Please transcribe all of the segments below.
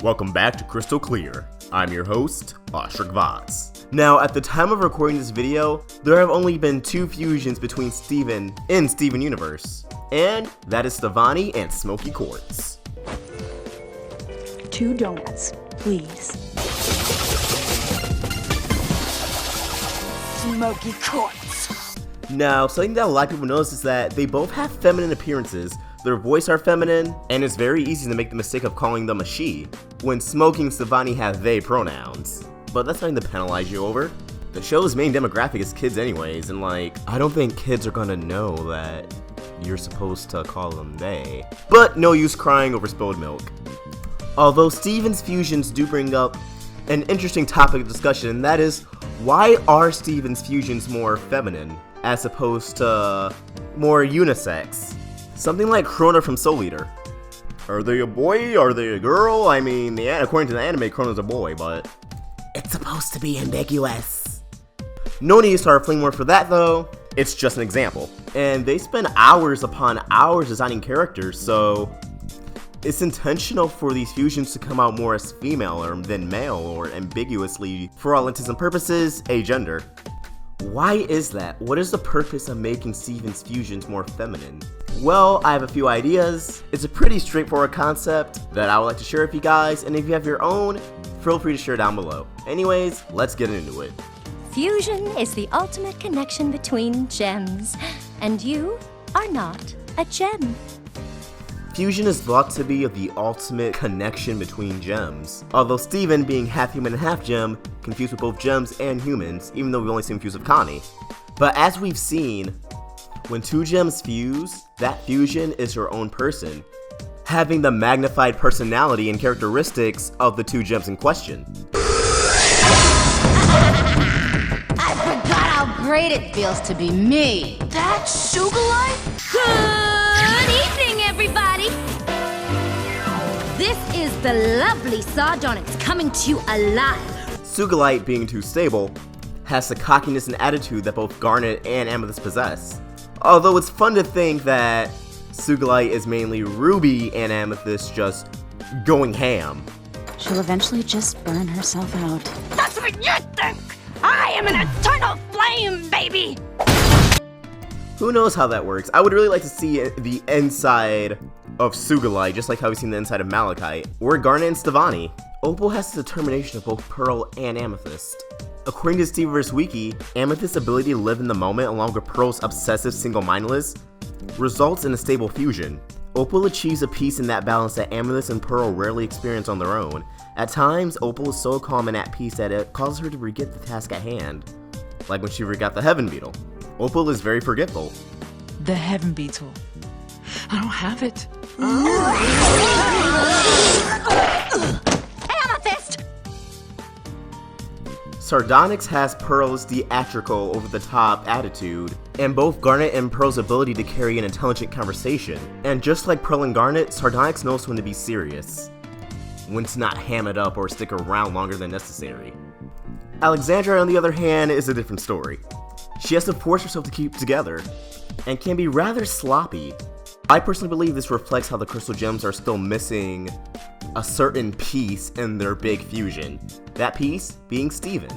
Welcome back to Crystal Clear. I'm your host, Oshrik Voss. Now, at the time of recording this video, there have only been 2 fusions between Steven in Steven Universe, and that is Stevonnie and Smoky Quartz. 2 donuts, please. Smoky Quartz. Now, something that a lot of people notice is that they both have feminine appearances. Their voice are feminine, and it's very easy to make the mistake of calling them a she, when Smoky and Stevonnie have they pronouns. But that's nothing to penalize you over. The show's main demographic is kids anyways, and I don't think kids are gonna know that you're supposed to call them they. But no use crying over spilled milk. Although Steven's fusions do bring up an interesting topic of discussion, and that is, why are Steven's fusions more feminine, as opposed to more unisex? Something like Krona from Soul Eater. Are they a boy? Are they a girl? I mean, according to the anime, Krona's a boy, but it's supposed to be ambiguous. No need to start a flame war for that though. It's just an example. And they spend hours upon hours designing characters, so it's intentional for these fusions to come out more as female than male, or ambiguously, for all intents and purposes, agender. Why is that? What is the purpose of making Steven's fusions more feminine? Well, I have a few ideas. It's a pretty straightforward concept that I would like to share with you guys, and if you have your own, feel free to share down below. Anyways, let's get into it. Fusion is the ultimate connection between gems, and you are not a gem. Fusion is thought to be the ultimate connection between gems, although Steven, being half human and half gem, confused with both gems and humans, even though we've only seen him fuse with Connie. But as we've seen, when 2 gems fuse, that fusion is her own person, having the magnified personality and characteristics of the 2 gems in question. I forgot how great it feels to be me. That's Sugalite? Good evening, everybody. This is the lovely Sardonyx coming to you alive. Sugalite, being too stable, has the cockiness and attitude that both Garnet and Amethyst possess. Although it's fun to think that Sugalite is mainly Ruby and Amethyst just going ham. She'll eventually just burn herself out. That's what you think. I am an eternal flame, baby. Who knows how that works? I would really like to see the inside of Sugalite, just like how we've seen the inside of Malachite, or Garnet and Stevonnie. Opal has the determination of both Pearl and Amethyst. According to Stevenverse Wiki, Amethyst's ability to live in the moment along with Pearl's obsessive single-mindedness results in a stable fusion. Opal achieves a peace in that balance that Amethyst and Pearl rarely experience on their own. At times, Opal is so calm and at peace that it causes her to forget the task at hand, like when she forgot the Heaven Beetle. Opal is very forgetful. The Heaven Beetle. I don't have it. Amethyst. Sardonyx has Pearl's theatrical, over-the-top attitude, and both Garnet and Pearl's ability to carry an intelligent conversation. And just like Pearl and Garnet, Sardonyx knows when to be serious, when to not ham it up or stick around longer than necessary. Alexandre, on the other hand, is a different story. She has to force herself to keep together, and can be rather sloppy. I personally believe this reflects how the Crystal Gems are still missing a certain piece in their big fusion. That piece being Steven.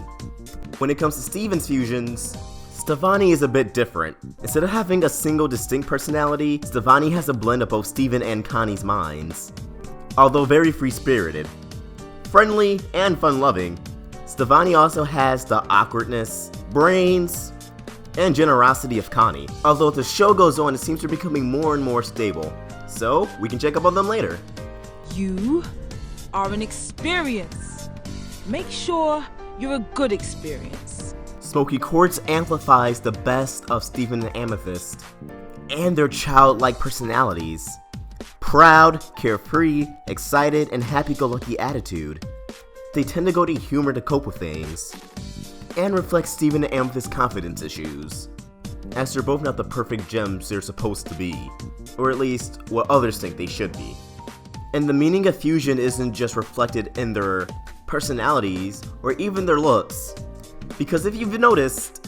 When it comes to Steven's fusions, Stevonnie is a bit different. Instead of having a single distinct personality, Stevonnie has a blend of both Steven and Connie's minds. Although very free-spirited, friendly, and fun-loving, Stevonnie also has the awkwardness, brains, and generosity of Connie. Although as the show goes on, it seems they're becoming more and more stable. So, we can check up on them later. You are an experience. Make sure you're a good experience. Smoky Quartz amplifies the best of Steven and Amethyst, and their childlike personalities. Proud, carefree, excited, and happy-go-lucky attitude. They tend to go to humor to cope with things, and reflect Steven and Amethyst's confidence issues, as they're both not the perfect gems they're supposed to be, or at least what others think they should be. And the meaning of fusion isn't just reflected in their personalities or even their looks, because if you've noticed,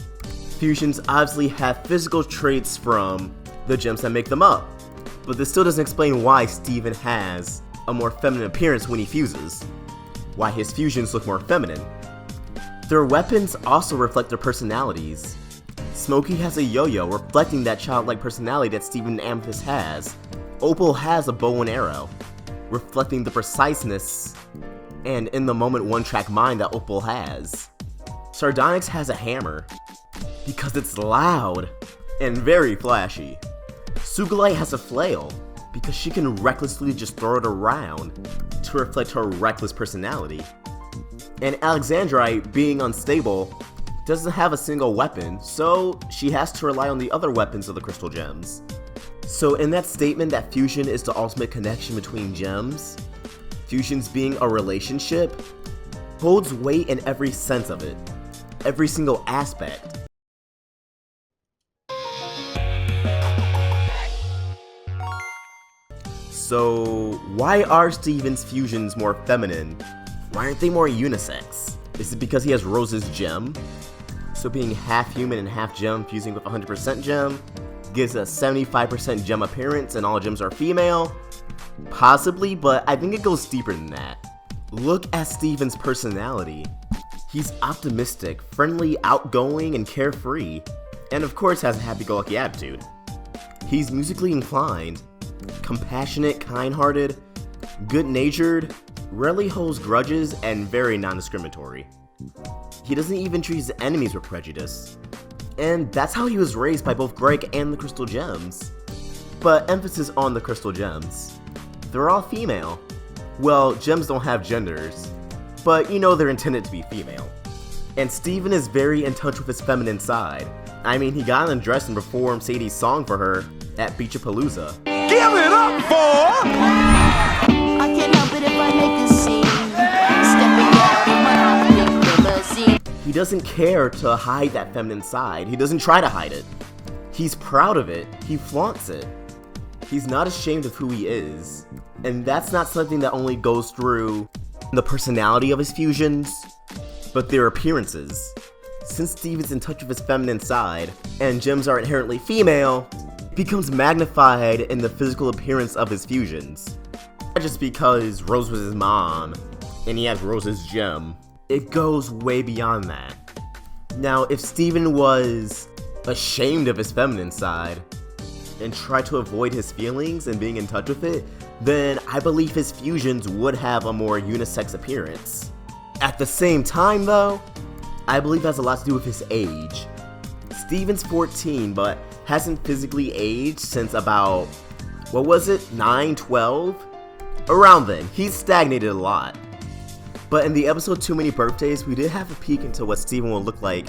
fusions obviously have physical traits from the gems that make them up, but this still doesn't explain why Steven has a more feminine appearance when he fuses, while his fusions look more feminine. Their weapons also reflect their personalities. Smokey has a yo-yo, reflecting that childlike personality that Steven and Amethyst has. Opal has a bow and arrow, reflecting the preciseness and in-the-moment one-track mind that Opal has. Sardonyx has a hammer, because it's loud and very flashy. Sugilite has a flail, because she can recklessly just throw it around to reflect her reckless personality. And Alexandre, being unstable, doesn't have a single weapon, so she has to rely on the other weapons of the crystal gems. So in that statement that fusion is the ultimate connection between gems, fusions being a relationship, holds weight in every sense of it, every single aspect. So why are Steven's fusions more feminine? Why aren't they more unisex? Is it because he has Rose's gem? So being half human and half gem fusing with 100% gem gives a 75% gem appearance and all gems are female? Possibly, but I think it goes deeper than that. Look at Steven's personality. He's optimistic, friendly, outgoing, and carefree, and of course has a happy-go-lucky attitude. He's musically inclined, compassionate, kind-hearted, good-natured, rarely holds grudges, and very non-discriminatory. He doesn't even treat his enemies with prejudice. And that's how he was raised by both Greg and the Crystal Gems. But emphasis on the Crystal Gems. They're all female. Well, gems don't have genders, but you know they're intended to be female. And Steven is very in touch with his feminine side. I mean, he got undressed and performed Sadie's song for her at Beachapalooza. Give it up for... I can't help it if I make a scene. Stepping out in my pink limousine. He doesn't care to hide that feminine side. He doesn't try to hide it. He's proud of it. He flaunts it. He's not ashamed of who he is. And that's not something that only goes through the personality of his fusions, but their appearances. Since Steven's in touch with his feminine side, and gems are inherently female, it becomes magnified in the physical appearance of his fusions. Not just because Rose was his mom, and he has Rose's gem. It goes way beyond that. Now, if Steven was ashamed of his feminine side, and tried to avoid his feelings and being in touch with it, then I believe his fusions would have a more unisex appearance. At the same time though, I believe it has a lot to do with his age. Steven's 14, but hasn't physically aged since about, 9, 12? Around then, he's stagnated a lot. But in the episode Too Many Birthdays, we did have a peek into what Steven will look like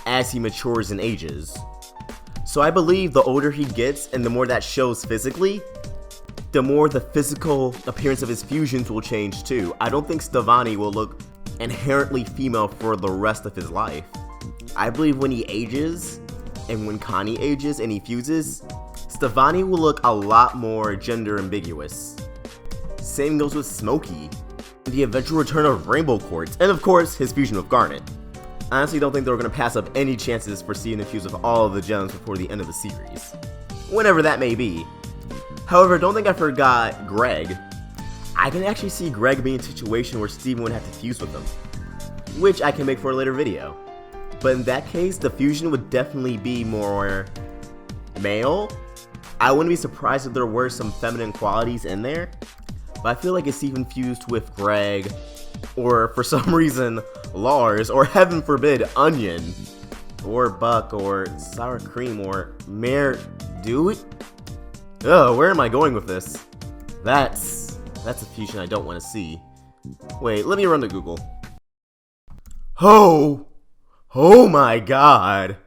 as he matures and ages. So I believe the older he gets and the more that shows physically, the more the physical appearance of his fusions will change too. I don't think Stevani will look inherently female for the rest of his life. I believe when he ages, and when Connie ages and he fuses, Stevani will look a lot more gender ambiguous. Same goes with Smokey, the eventual return of Rainbow Quartz, and of course his fusion with Garnet. I honestly don't think they're going to pass up any chances for seeing the fuse of all of the gems before the end of the series. Whenever that may be. However, don't think I forgot Greg. I can actually see Greg being in a situation where Steven would have to fuse with him, which I can make for a later video. But in that case, the fusion would definitely be more male. I wouldn't be surprised if there were some feminine qualities in there, but I feel like if Steven fused with Greg, or for some reason Lars, or heaven forbid Onion, or Buck, or Sour Cream, or Mare Dude? Oh, where am I going with this? That's a fusion I don't want to see. Wait, let me run to Google. Oh my god!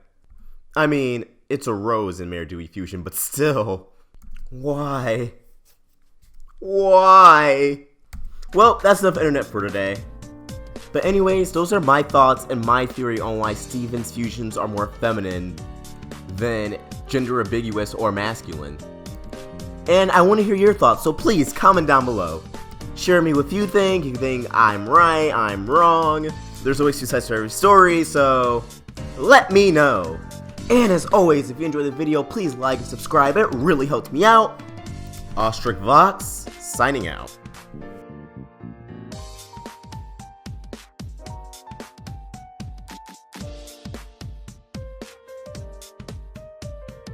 I mean, it's a Rose and Mare Dewey fusion, but still. Why? Why? Well, that's enough internet for today. But anyways, those are my thoughts and my theory on why Steven's fusions are more feminine than gender ambiguous or masculine. And I want to hear your thoughts, so please comment down below. Share me what you think I'm right, I'm wrong. There's always two sides to every story, so let me know. And as always, if you enjoyed the video, please like and subscribe, it really helps me out. Ostrich Vox, signing out.